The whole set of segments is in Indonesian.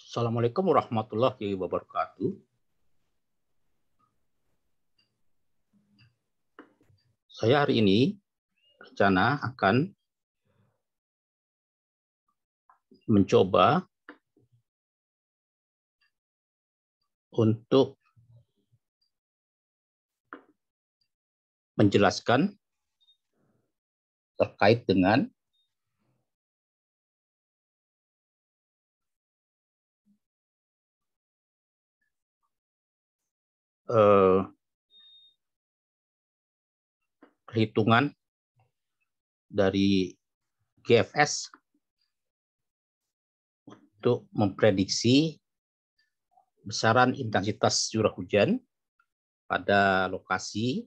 Assalamualaikum warahmatullahi wabarakatuh. Saya hari ini rencana akan mencoba untuk menjelaskan terkait dengan perhitungan dari GFS untuk memprediksi besaran intensitas curah hujan pada lokasi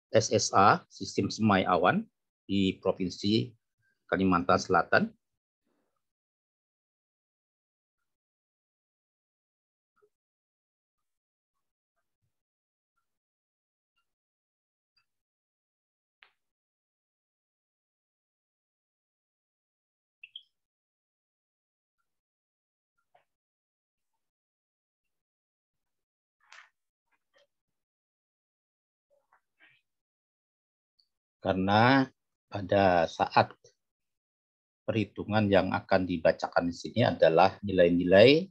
SSA, Sistem Semai Awan, di Provinsi Kalimantan Selatan. Karena pada saat perhitungan yang akan dibacakan di sini adalah nilai-nilai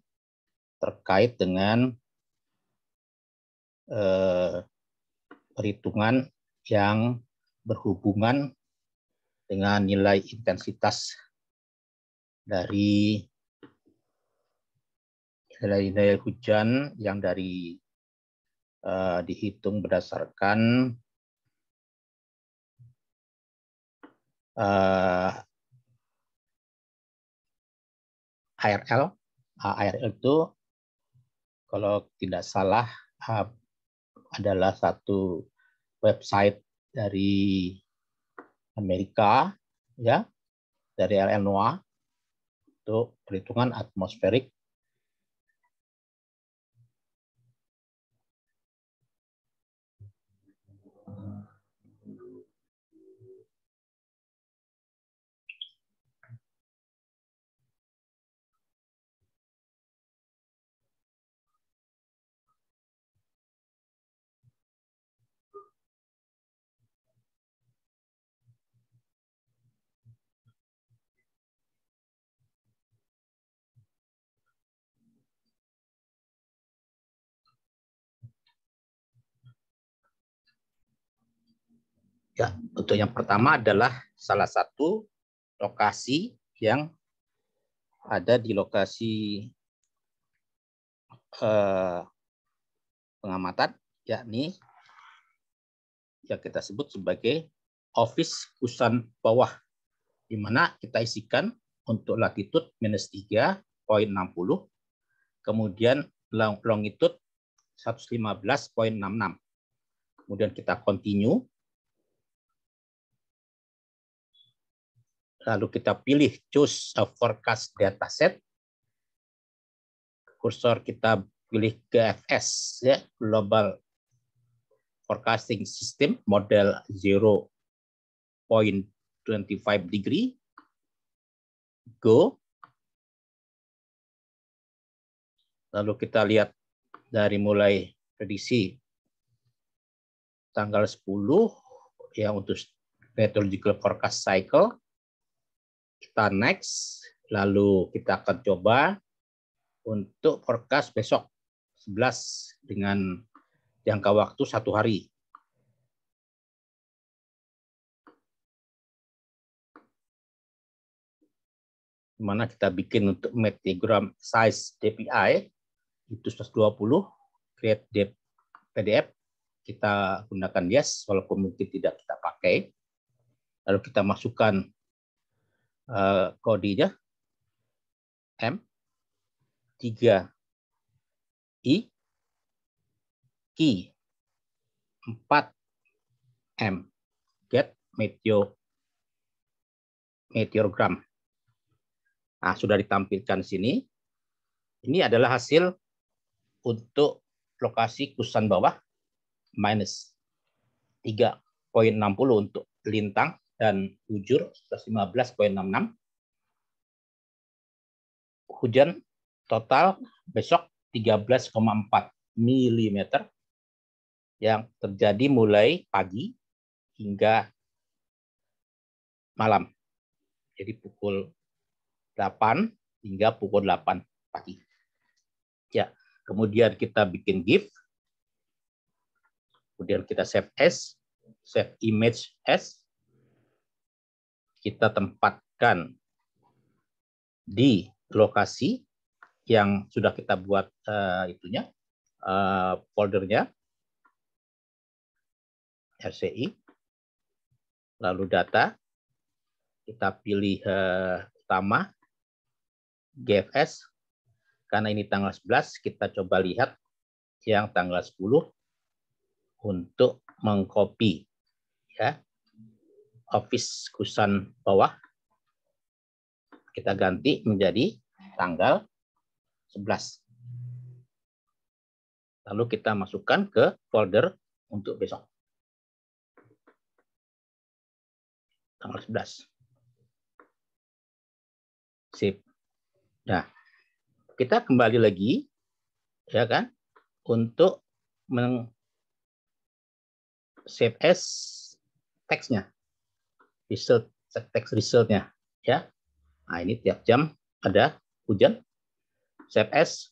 terkait dengan perhitungan yang berhubungan dengan nilai intensitas dari nilai hujan yang dihitung berdasarkan ARL. ARL itu kalau tidak salah adalah satu website dari Amerika, ya, dari NOAA untuk perhitungan atmosferik. Ya, untuk yang pertama adalah salah satu lokasi yang ada di lokasi pengamatan, yakni yang kita sebut sebagai Office Kusan Bawah, di mana kita isikan untuk latitude -3,60, kemudian longitude 115,66. Kemudian kita continue. Lalu kita pilih choose a forecast dataset. Kursor kita pilih GFS, ya, Global Forecasting System, model 0.25 degree. Go. Lalu kita lihat dari mulai prediksi tanggal 10 ya untuk meteorological forecast cycle. Kita next, lalu kita akan coba untuk forecast besok 11 dengan jangka waktu 1 hari. Dimana kita bikin untuk meteogram size DPI itu 120, create PDF, kita gunakan yes, walaupun mungkin tidak kita pakai. Lalu kita masukkan kodenya M3I key 4M get meteorogram. Nah, sudah ditampilkan di sini. Ini adalah hasil untuk lokasi Kusan Bawah -3,60 untuk lintang dan bujur 115,66. Hujan total besok 13,4 mm yang terjadi mulai pagi hingga malam. Jadi pukul 8 hingga pukul 8 pagi. Ya, kemudian kita bikin GIF. Kemudian kita save as, save image as. Kita tempatkan di lokasi yang sudah kita buat foldernya RCI, lalu data, kita pilih utama, GFS, karena ini tanggal 11, kita coba lihat yang tanggal 10 untuk mengcopy ya, Office Kusan bawah, kita ganti menjadi tanggal 11. Lalu kita masukkan ke folder untuk besok. Tanggal 11. Sip. Nah, kita kembali lagi ya kan untuk save as teksnya. Result, text resultnya ya. Nah, ini tiap jam ada hujan. Save as.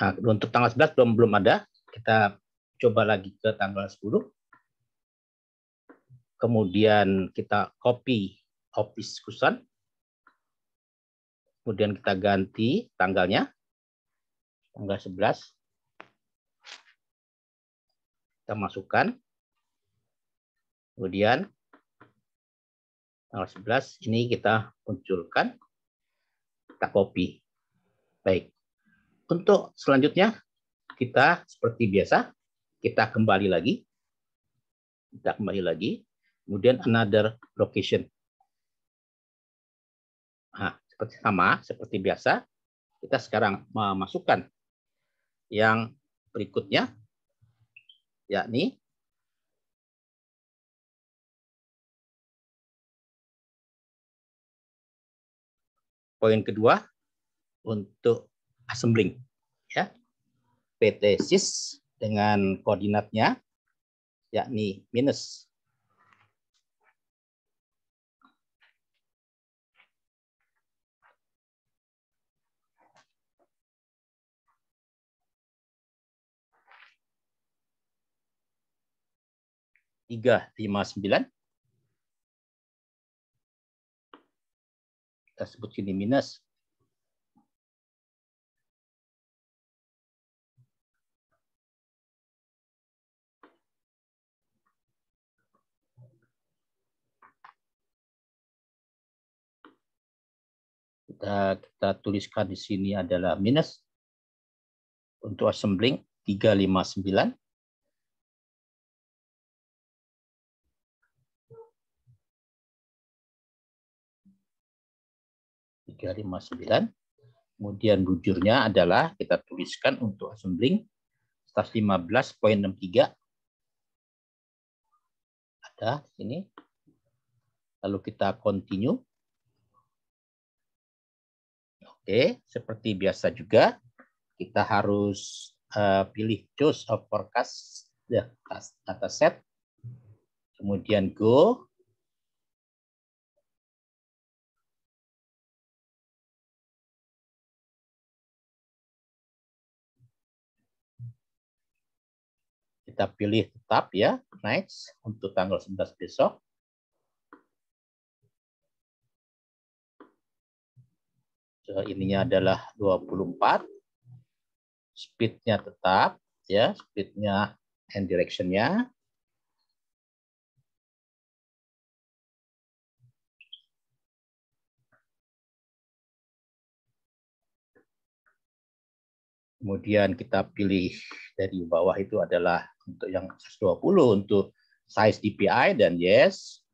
Nah, untuk tanggal 11 belum ada. Kita coba lagi ke tanggal 10. Kemudian kita copy Office Kusan. Kemudian kita ganti tanggalnya. Tanggal 11. Kita masukkan. Kemudian tanggal 11 ini kita munculkan. Kita copy. Baik. Untuk selanjutnya kita seperti biasa kita kembali lagi. Kita kembali lagi. Kemudian another location. Nah, seperti biasa, kita sekarang memasukkan yang berikutnya, yakni poin kedua untuk assembling, ya, PT SIS dengan koordinatnya, yakni minus 359. Kita sebut sini minus. Kita tuliskan di sini adalah minus untuk assembling 359. Kemudian bujurnya adalah kita tuliskan untuk assembling 115.63. Ada di sini. Lalu kita continue. Oke, seperti biasa juga kita harus pilih choose of forecast data set. Kemudian go. Kita pilih tetap ya, next untuk tanggal 11 besok. So, ininya adalah 24. Speed-nya tetap ya, speed-nya and direction-nya. Kemudian kita pilih dari bawah itu adalah untuk yang 120 untuk size DPI dan yes.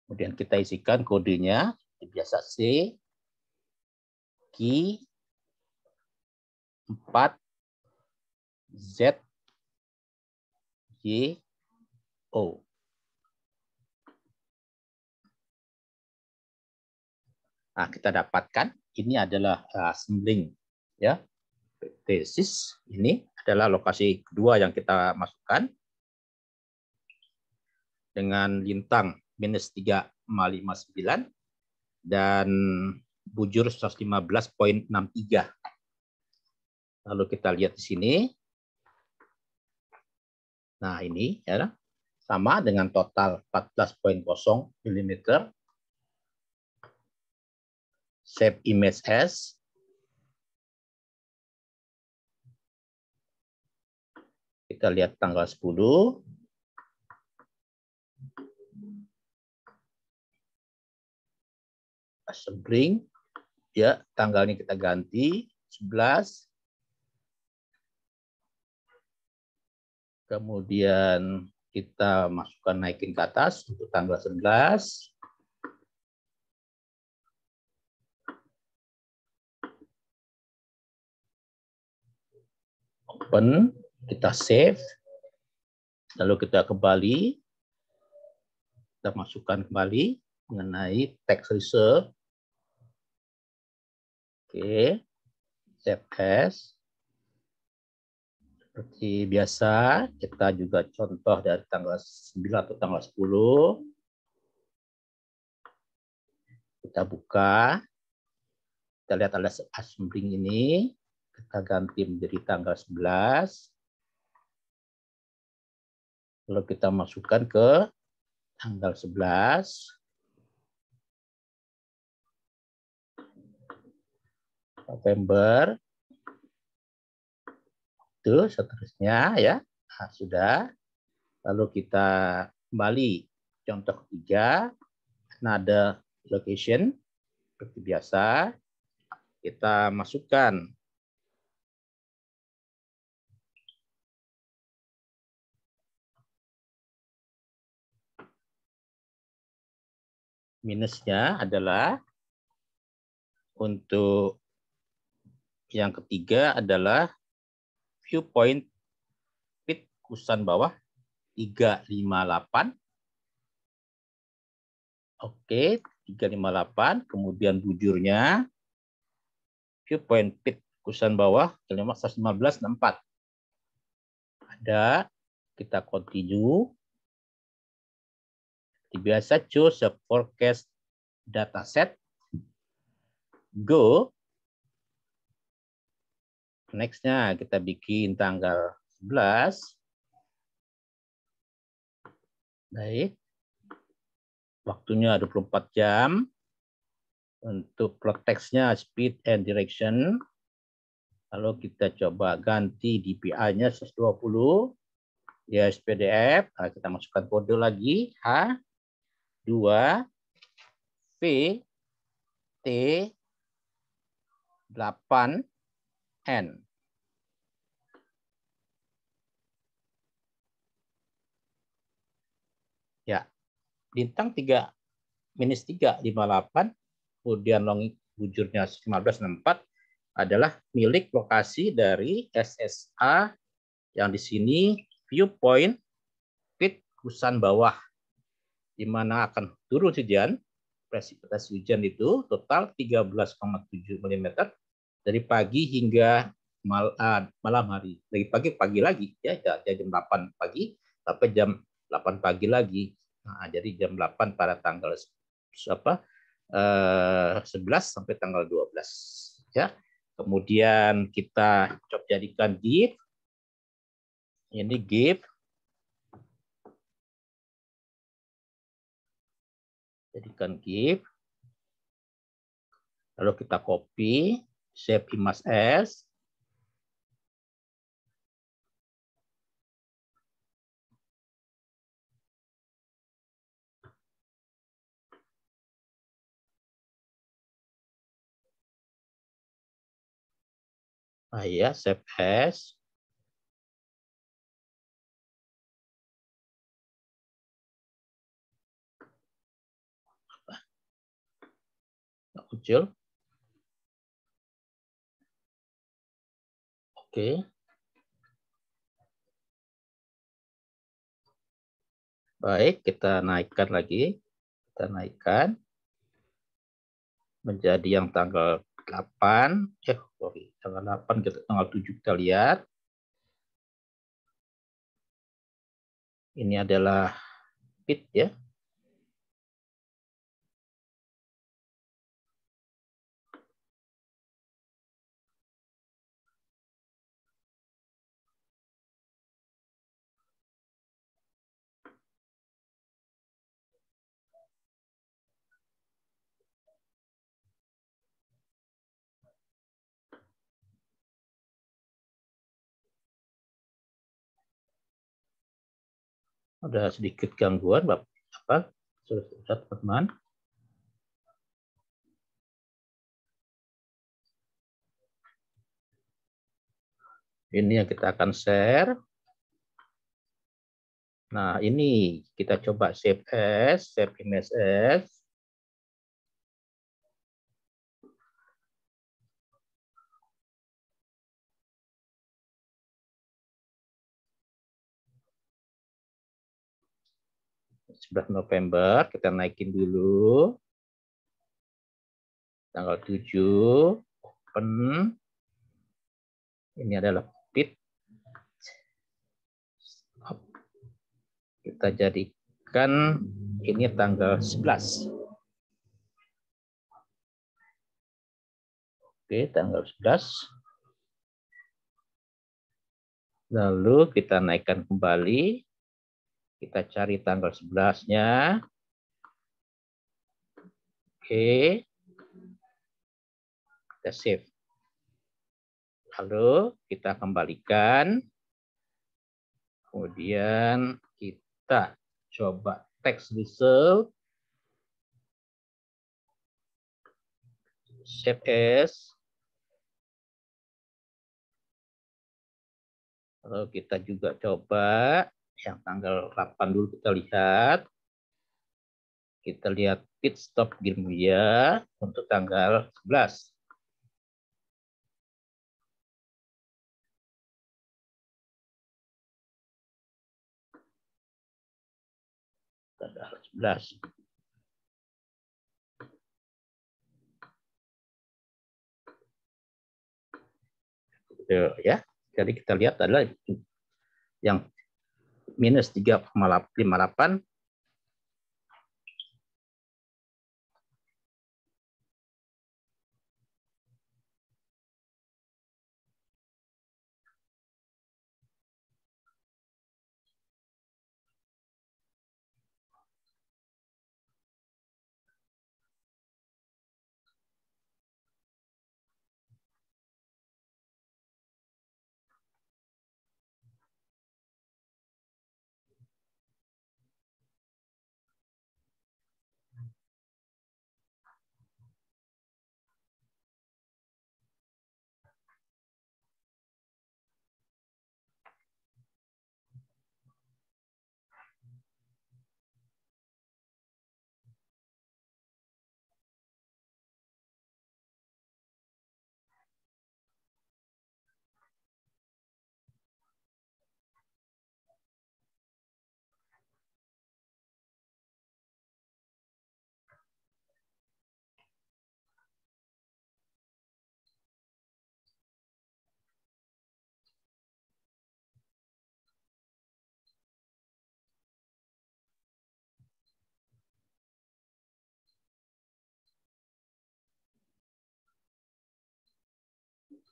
Kemudian kita isikan kodenya biasa C, key 4, Z, Y, O. Nah, kita dapatkan ini adalah assembling ya. Tesis ini adalah lokasi kedua yang kita masukkan dengan lintang -3,59 dan bujur 115,63. Lalu kita lihat di sini. Nah, ini ya sama dengan total 14,0 mm. Save image as. Kita lihat tanggal 10. Assembling. Ya, tanggalnya kita ganti 11. Kemudian kita masukkan naikin ke atas untuk tanggal 11. Open, kita save. Lalu kita kembali. Kita masukkan kembali mengenai text result. Oke. Save as. Seperti biasa, kita juga contoh dari tanggal 9 atau tanggal 10. Kita buka. Kita lihat ada assembling ini. Kita ganti menjadi tanggal 11. Lalu kita masukkan ke tanggal 11. November. Itu seterusnya ya. Nah, sudah. Lalu kita kembali contoh ketiga. Another location. Seperti biasa. Kita masukkan minusnya adalah untuk yang ketiga adalah viewpoint pit kusan bawah 358. Oke, 358. Kemudian bujurnya viewpoint pit kusan bawah 115,64. Ada, kita continue. Biasa choose a forecast dataset. Go. Next-nya kita bikin tanggal 11. Baik. Waktunya 24 jam. Untuk plot text-nya speed and direction. Lalu kita coba ganti DPI-nya 120. Ya, SPDF. Nah, kita masukkan kode lagi. H2 V T 8 N. Ya, bintang 3-358, kemudian long bujurnya 1564 adalah milik lokasi dari SSA yang di sini viewpoint pit kusan bawah, di mana akan turun hujan. Presipitasi hujan itu total 13,7 mm dari pagi hingga malam hari. Dari pagi lagi ya, jam 8 pagi sampai jam 8 pagi lagi. Nah, jadi jam 8 pada tanggal 11 sampai tanggal 12 ya. Kemudian kita coba jadikan GIF. Ini GIF. Jadikan GIF. Lalu kita copy, save image as. Ah ya, save as. Muncul. Oke. Baik, kita naikkan lagi. Kita naikkan. menjadi yang tanggal 8, tanggal 8 kita tanggal 7 kita lihat. Ini adalah pit ya. Ada sedikit gangguan, Bapak, teman-teman. Ini yang kita akan share. Nah, ini kita coba save as, save image as. November, kita naikin dulu. Tanggal 7, open. Ini adalah pit. Kita jadikan ini tanggal 11. Oke, tanggal 11. Lalu kita naikkan kembali. Kita cari tanggal 11-nya. Oke. Kita save. Lalu kita kembalikan. Kemudian kita coba text result. Save as. Lalu kita juga coba yang tanggal 8 dulu kita lihat. Kita lihat pit stop Girmulia untuk tanggal 11. Tanggal 11. Ya, jadi kita lihat adalah yang minus 3,58.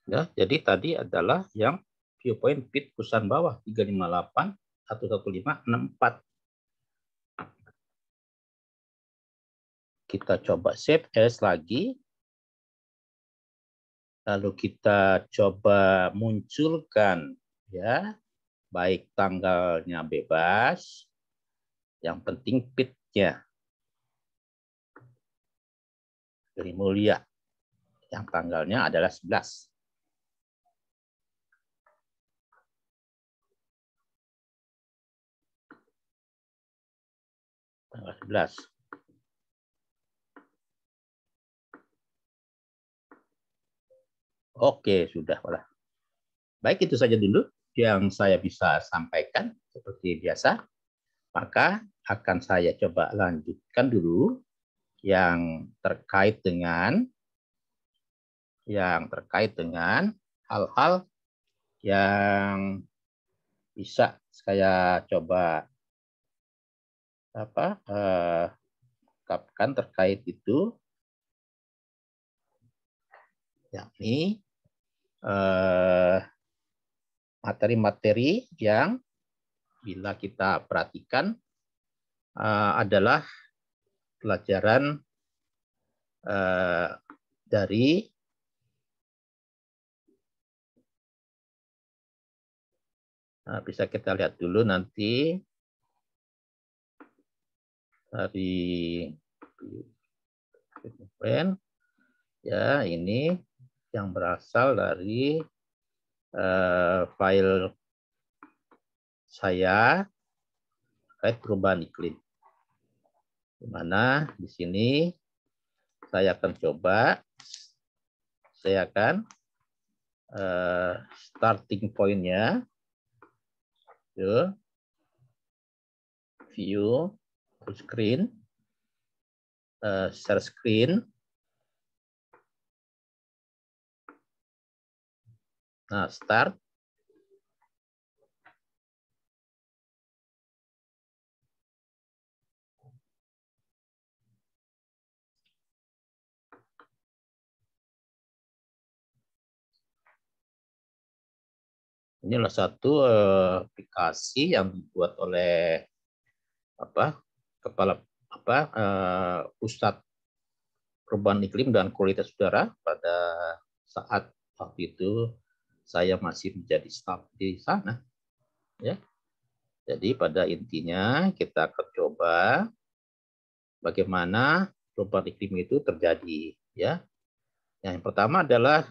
Ya, jadi tadi adalah yang viewpoint pit kusan bawah 358 11564. Kita coba save as lagi. Lalu kita coba munculkan ya, baik tanggalnya bebas, yang penting pitnya Girmulia yang tanggalnya adalah 11. Tanggal 11. Oke, sudah. Baik, itu saja dulu yang saya bisa sampaikan seperti biasa. Maka akan saya coba lanjutkan dulu yang terkait dengan hal-hal yang bisa saya coba ungkapkan terkait itu, yakni materi-materi yang bila kita perhatikan adalah pelajaran dari bisa kita lihat dulu nanti dari ya, ini yang berasal dari file saya terkait perubahan iklim. Di mana di sini saya akan coba, starting point-nya, view full screen, share screen. Nah, start. Inilah satu aplikasi yang dibuat oleh Pusat Perubahan Iklim dan Kualitas Udara pada saat waktu itu saya masih menjadi staf di sana. Ya. Jadi pada intinya kita akan coba bagaimana perubahan iklim itu terjadi. Ya. Yang pertama adalah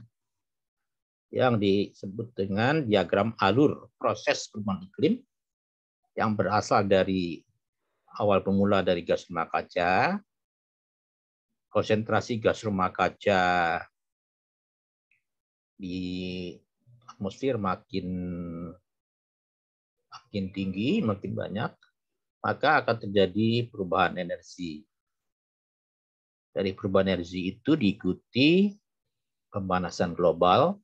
yang disebut dengan diagram alur proses perubahan iklim yang berasal dari awal pemula dari gas rumah kaca, konsentrasi gas rumah kaca di atmosfer makin tinggi, makin banyak, maka akan terjadi perubahan energi. Dari perubahan energi itu diikuti pemanasan global.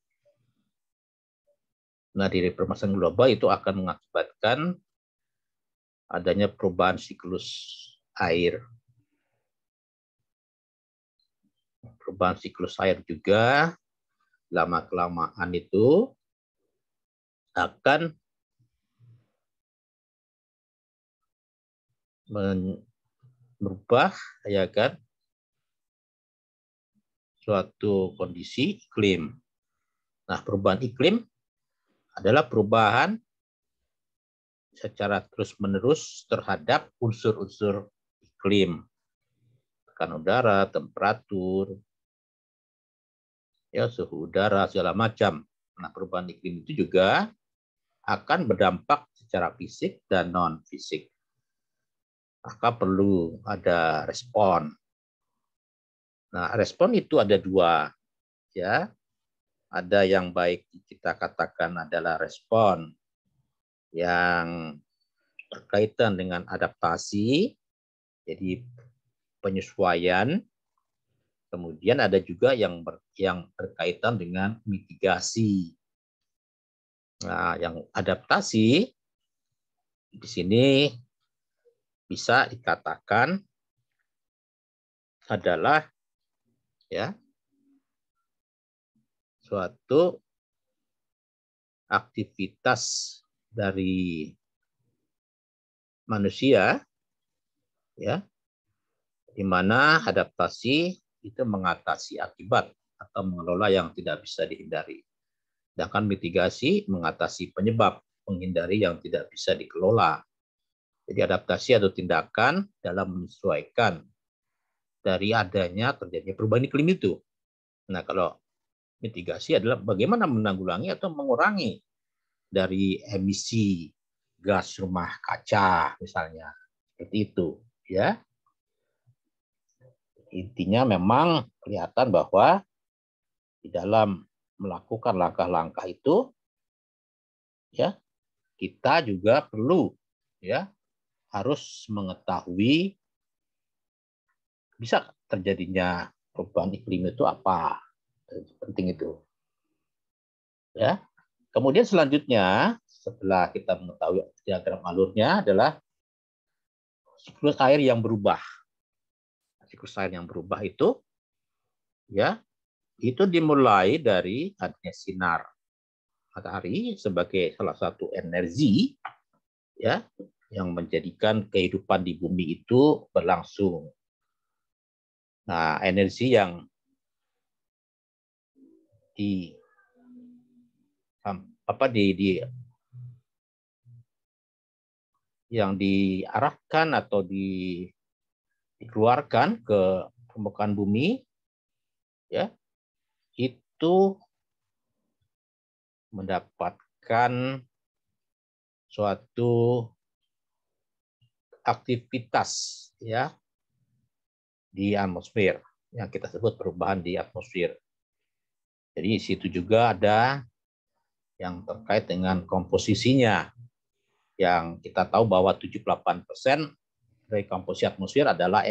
Nah, dari pemanasan global itu akan mengakibatkan adanya perubahan siklus air. Perubahan siklus air juga lama-kelamaan itu akan merubah, ya kan, suatu kondisi iklim. Nah, perubahan iklim adalah perubahan secara terus-menerus terhadap unsur-unsur iklim. Tekanan udara, temperatur, ya, suhu udara, segala macam. Nah, perubahan iklim itu juga akan berdampak secara fisik dan non-fisik. Maka perlu ada respon. Nah, respon itu ada dua, ya. Ada yang baik kita katakan adalah respon yang berkaitan dengan adaptasi, jadi penyesuaian. Kemudian ada juga yang berkaitan dengan mitigasi. Nah, yang adaptasi di sini bisa dikatakan adalah, ya, suatu aktivitas dari manusia, ya, di mana adaptasi itu mengatasi akibat atau mengelola yang tidak bisa dihindari. Sedangkan mitigasi mengatasi penyebab, menghindari yang tidak bisa dikelola. Jadi adaptasi atau tindakan dalam menyesuaikan dari adanya terjadinya perubahan iklim itu. Nah, kalau mitigasi adalah bagaimana menanggulangi atau mengurangi dari emisi gas rumah kaca misalnya. Seperti itu, ya. Intinya memang kelihatan bahwa di dalam melakukan langkah-langkah itu, ya, kita juga perlu, ya, harus mengetahui bisa terjadinya perubahan iklim itu apa? Penting itu. Ya. Kemudian selanjutnya, setelah kita mengetahui diagram alurnya adalah siklus air yang berubah. Siklus air yang berubah itu, ya, itu dimulai dari adanya sinar matahari sebagai salah satu energi, ya, yang menjadikan kehidupan di bumi itu berlangsung. Nah, energi yang yang diarahkan atau dikeluarkan ke permukaan bumi, ya, itu mendapatkan suatu aktivitas, ya, di atmosfer yang kita sebut perubahan di atmosfer. Jadi di situ juga ada yang terkait dengan komposisinya, yang kita tahu bahwa 78% dari komposisi atmosfer adalah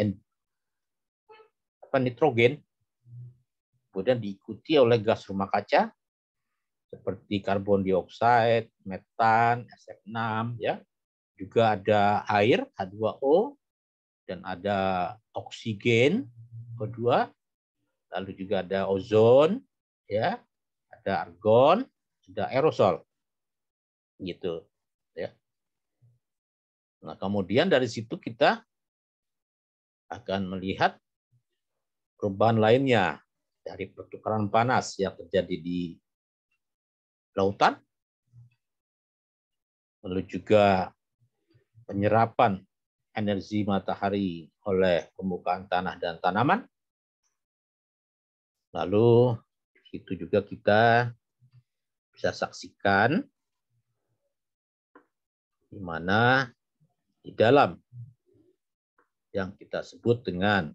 nitrogen, kemudian diikuti oleh gas rumah kaca seperti karbon dioksida, metan, SF6, ya. Juga ada air H2O dan ada oksigen O2, lalu juga ada ozon, ya, ada argon, ada aerosol, gitu, ya. Nah, kemudian dari situ kita akan melihat perubahan lainnya dari pertukaran panas yang terjadi di lautan, lalu juga penyerapan energi matahari oleh permukaan tanah dan tanaman. Lalu itu juga kita bisa saksikan di mana di dalam yang kita sebut dengan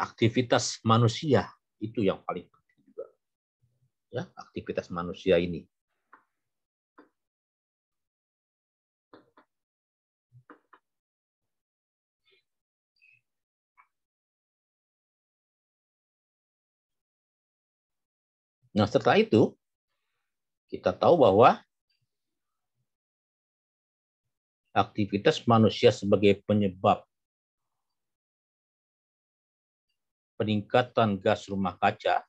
aktivitas manusia, itu yang paling penting juga, ya, aktivitas manusia ini. Nah, setelah itu kita tahu bahwa aktivitas manusia sebagai penyebab peningkatan gas rumah kaca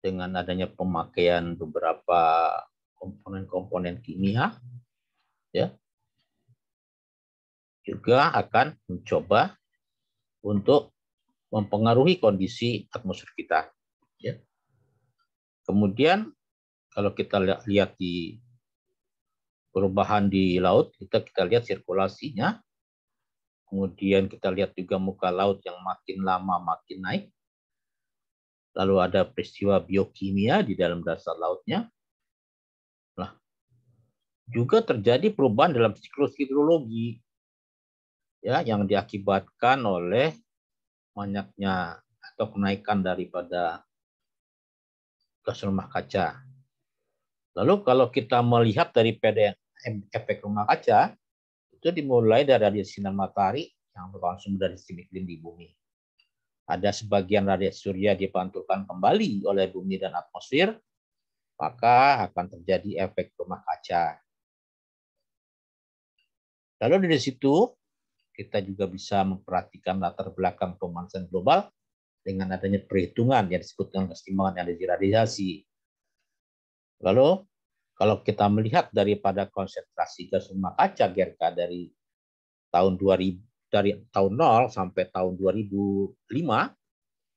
dengan adanya pemakaian beberapa komponen-komponen kimia, ya, juga akan mencoba untuk mempengaruhi kondisi atmosfer kita, ya. Kemudian kalau kita lihat di perubahan di laut, kita lihat sirkulasinya. Kemudian kita lihat juga muka laut yang makin lama makin naik. Lalu ada peristiwa biokimia di dalam dasar lautnya. Nah, juga terjadi perubahan dalam siklus hidrologi, ya, yang diakibatkan oleh banyaknya atau kenaikan daripada gas rumah kaca. Lalu kalau kita melihat daripada efek rumah kaca, itu dimulai dari radiasi sinar matahari yang berlangsung dari sistem iklim di bumi. Ada sebagian radiasi surya dipantulkan kembali oleh bumi dan atmosfer, maka akan terjadi efek rumah kaca. Lalu dari situ kita juga bisa memperhatikan latar belakang pemanasan global dengan adanya perhitungan yang disebut dengan keseimbangan energi radiasi. Lalu kalau kita melihat daripada konsentrasi gas rumah kaca GRK dari tahun 2000, dari tahun 0 sampai tahun 2005,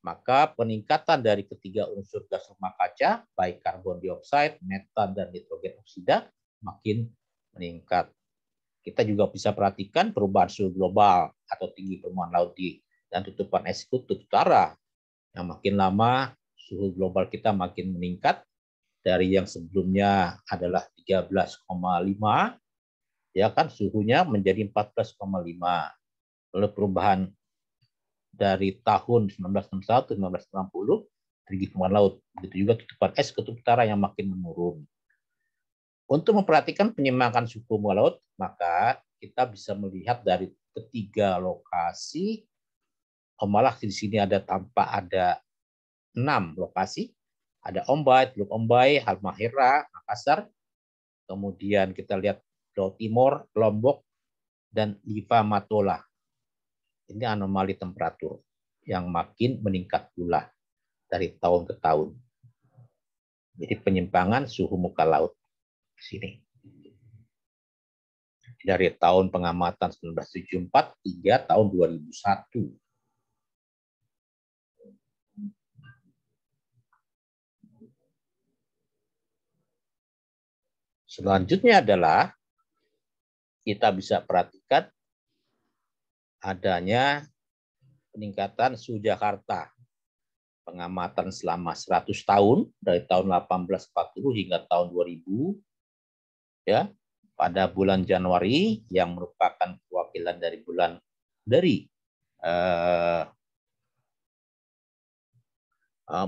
maka peningkatan dari ketiga unsur gas rumah kaca, baik karbon dioksida, metan, dan nitrogen oksida, makin meningkat. Kita juga bisa perhatikan perubahan suhu global atau tinggi permukaan laut dan tutupan es kutub utara. Yang makin lama suhu global kita makin meningkat dari yang sebelumnya adalah 13,5, ya kan, suhunya menjadi 14,5. Lalu perubahan dari tahun 1961 1960 tinggi permukaan laut. Begitu juga tutupan es kutub utara yang makin menurun. Untuk memperhatikan penyeimbang suhu permukaan laut, maka kita bisa melihat dari ketiga lokasi. Malah di sini ada tanpa ada 6 lokasi. Ada Ombai, Teluk Ombai, Halmahera, Makassar. Kemudian kita lihat Jawa Timur, Lombok, dan Liva Matola. Ini anomali temperatur yang makin meningkat pula dari tahun ke tahun. Jadi penyimpangan suhu muka laut di sini. Dari tahun pengamatan 1974 hingga tahun 2001. Selanjutnya adalah kita bisa perhatikan adanya peningkatan suhu Jakarta. Pengamatan selama 100 tahun dari tahun 1840 hingga tahun 2000, ya, pada bulan Januari yang merupakan perwakilan dari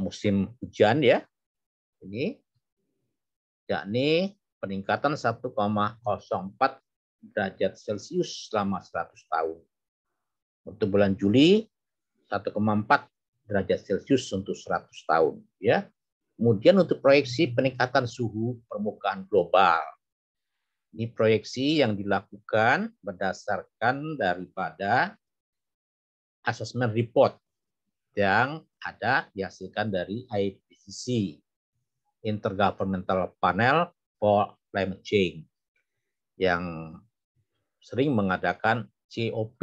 musim hujan, ya, ini yakni peningkatan 1,04 derajat Celcius selama 100 tahun. Untuk bulan Juli 1,4 derajat Celcius untuk 100 tahun, ya. Kemudian untuk proyeksi peningkatan suhu permukaan global. Ini proyeksi yang dilakukan berdasarkan daripada assessment report yang ada dihasilkan dari IPCC, Intergovernmental Panel for Climate Change, yang sering mengadakan COP,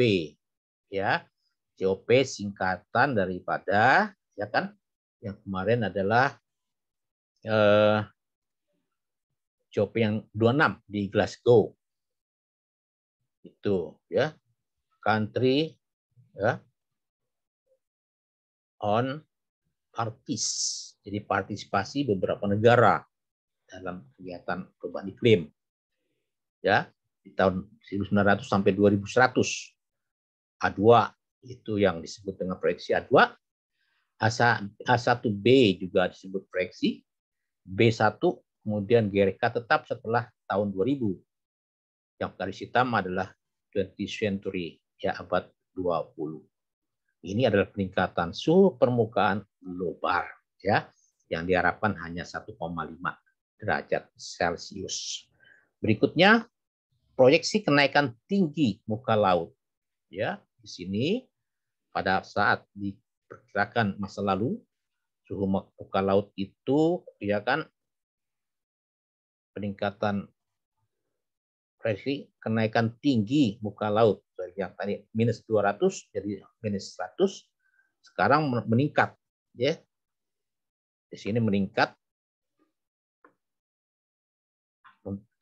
ya. COP singkatan daripada, ya kan, yang kemarin adalah COP yang 26 di Glasgow. Itu, ya. Country, ya, on parties. Jadi partisipasi beberapa negara dalam kegiatan perubahan iklim. Ya, di tahun 1900 sampai 2100. A2 itu yang disebut dengan proyeksi A2. A1B juga disebut proyeksi. B1 kemudian GRK tetap setelah tahun 2000. Yang garis hitam adalah 20th century, ya, abad 20. Ini adalah peningkatan suhu permukaan global, ya, yang diharapkan hanya 1,5 derajat Celcius. Berikutnya proyeksi kenaikan tinggi muka laut, ya. Di sini pada saat diperkirakan masa lalu suhu muka laut itu, ya kan, peningkatan proyeksi kenaikan tinggi muka laut yang tadi minus 200 jadi minus 100, sekarang meningkat, ya. Di sini meningkat.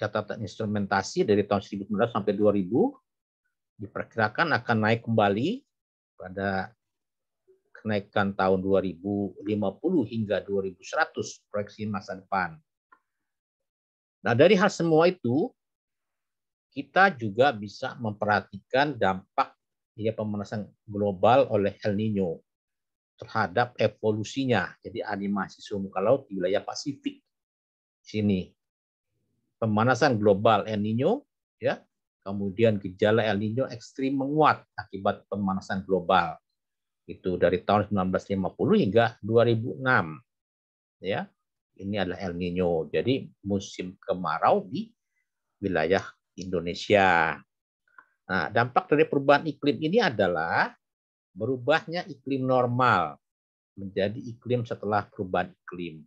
Catatan instrumentasi dari tahun 1900 sampai 2000 diperkirakan akan naik kembali pada kenaikan tahun 2050 hingga 2100 proyeksi masa depan. Nah, dari hal semua itu kita juga bisa memperhatikan dampak, ya, pemanasan global oleh El Nino terhadap evolusinya. Jadi animasi suhu muka laut di wilayah Pasifik. Sini pemanasan global El Nino, ya. Kemudian gejala El Nino ekstrim menguat akibat pemanasan global. Itu dari tahun 1950 hingga 2006. Ya. Ini adalah El Nino. Jadi musim kemarau di wilayah Indonesia. Nah, dampak dari perubahan iklim ini adalah berubahnya iklim normal menjadi iklim setelah perubahan iklim.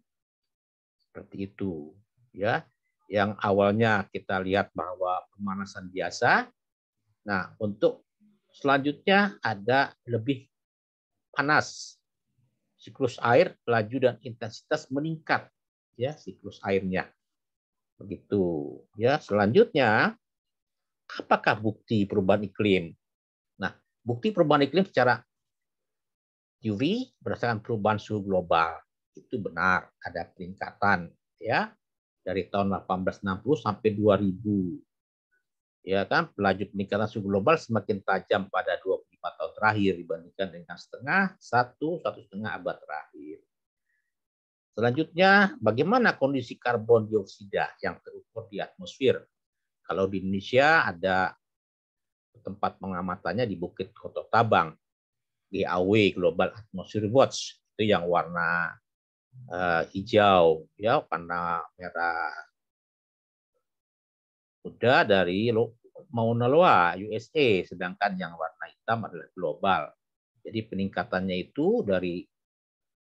Seperti itu, ya. Yang awalnya kita lihat bahwa pemanasan biasa. Nah, untuk selanjutnya ada lebih panas. Siklus air, laju dan intensitas meningkat, ya, siklus airnya. Begitu, ya. Selanjutnya, apakah bukti perubahan iklim? Nah, bukti perubahan iklim secara teori berdasarkan perubahan suhu global itu benar, ada peningkatan, ya, dari tahun 1860 sampai 2000. Ya kan, laju peningkatan suhu global semakin tajam pada 25 tahun terakhir dibandingkan dengan satu setengah abad terakhir. Selanjutnya, bagaimana kondisi karbon dioksida yang terukur di atmosfer? Kalau di Indonesia ada tempat pengamatannya di Bukit Koto Tabang, GAW Global Atmosphere Watch, itu yang warna hijau, ya, warna merah muda dari Mauna Loa, USA, sedangkan yang warna hitam adalah global. Jadi peningkatannya itu dari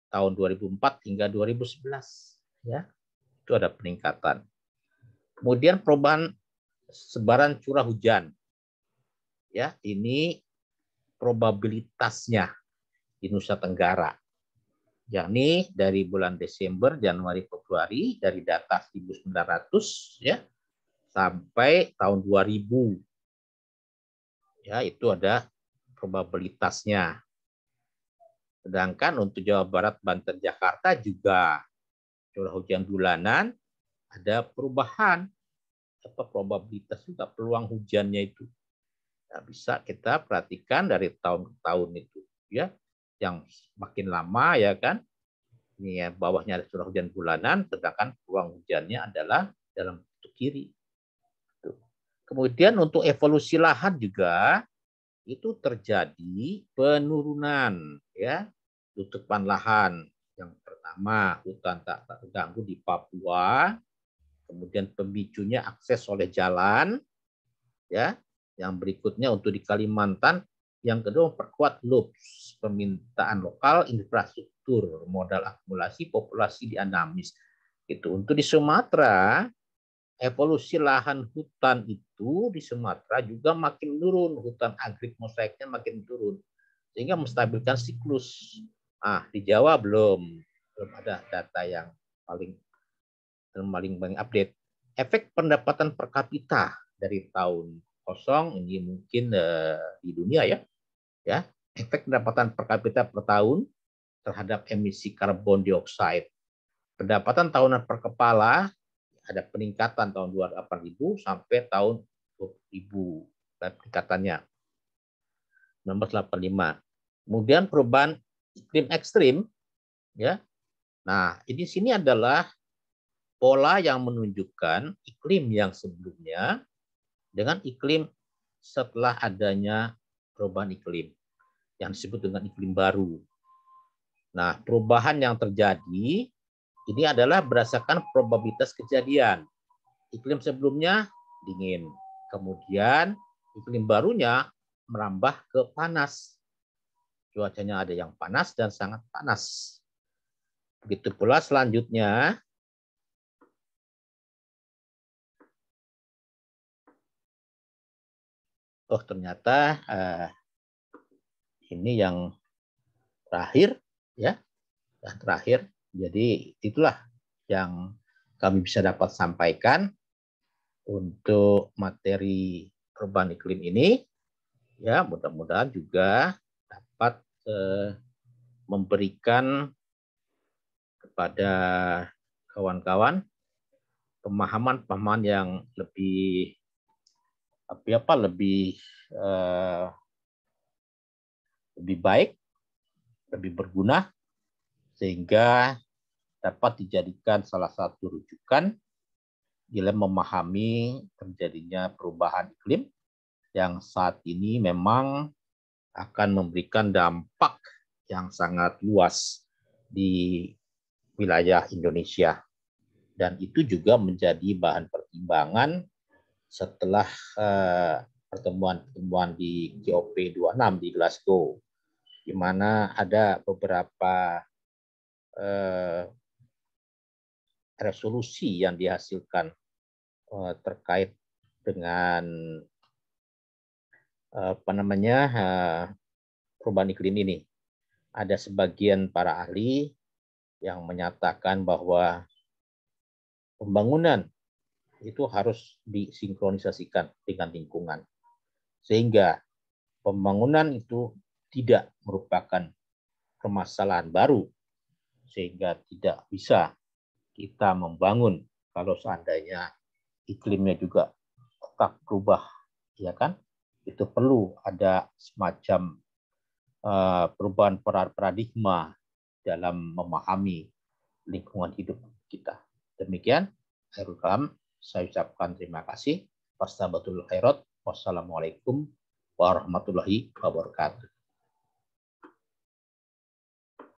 tahun 2004 hingga 2011, ya, itu ada peningkatan. Kemudian perubahan sebaran curah hujan, ya, ini probabilitasnya di Nusa Tenggara, yakni dari bulan Desember, Januari, Februari dari data 1900, ya, sampai tahun 2000, ya, itu ada probabilitasnya. Sedangkan untuk Jawa Barat, Banten, Jakarta juga curah hujan bulanan ada perubahan, apa probabilitas juga peluang hujannya itu. Nah, bisa kita perhatikan dari tahun ke tahun itu, ya, yang makin lama, ya kan, ini ya, bawahnya ada curah hujan bulanan, sedangkan peluang hujannya adalah dalam bentuk kiri. Kemudian untuk evolusi lahan juga itu terjadi penurunan, ya, tutupan lahan. Yang pertama, hutan tak terganggu di Papua, kemudian pemicunya akses oleh jalan, ya. Yang berikutnya untuk di Kalimantan, yang kedua memperkuat loops permintaan lokal, infrastruktur, modal akumulasi, populasi dinamis. Itu untuk di Sumatera, evolusi lahan hutan itu di Sumatera juga makin turun, hutan agrik mosaiknya makin turun, sehingga menstabilkan siklus. Di Jawa belum ada data yang paling update. Efek pendapatan per kapita dari tahun kosong ini mungkin di dunia, ya, efek pendapatan per kapita per tahun terhadap emisi karbon dioksida. Pendapatan tahunan per kepala ada peningkatan tahun 2008 sampai tahun 2000, peningkatannya 1985. Kemudian perubahan iklim ekstrim, ya. Nah, di sini adalah pola yang menunjukkan iklim yang sebelumnya dengan iklim setelah adanya perubahan iklim yang disebut dengan iklim baru. Nah, perubahan yang terjadi ini adalah berdasarkan probabilitas kejadian. Iklim sebelumnya dingin, kemudian iklim barunya merambah ke panas. Cuacanya ada yang panas dan sangat panas. Begitu pula selanjutnya, ternyata ini yang terakhir, ya, yang terakhir. Jadi itulah yang kami bisa dapat sampaikan untuk materi perubahan iklim ini. Ya, mudah-mudahan juga dapat memberikan kepada kawan-kawan pemahaman yang lebih lebih baik, lebih berguna, sehingga dapat dijadikan salah satu rujukan dalam memahami terjadinya perubahan iklim yang saat ini memang akan memberikan dampak yang sangat luas di wilayah Indonesia. Dan itu juga menjadi bahan pertimbangan setelah pertemuan di COP26 di Glasgow, di mana ada beberapa resolusi yang dihasilkan terkait dengan perubahan iklim ini. Ada sebagian para ahli yang menyatakan bahwa pembangunan itu harus disinkronisasikan dengan lingkungan, sehingga pembangunan itu tidak merupakan permasalahan baru, sehingga tidak bisa kita membangun kalau seandainya iklimnya juga tetap berubah, ya kan? Itu perlu ada semacam perubahan paradigma dalam memahami lingkungan hidup kita. Demikian, akhirul kalam, saya ucapkan terima kasih. Wassalamualaikum warahmatullahi wabarakatuh.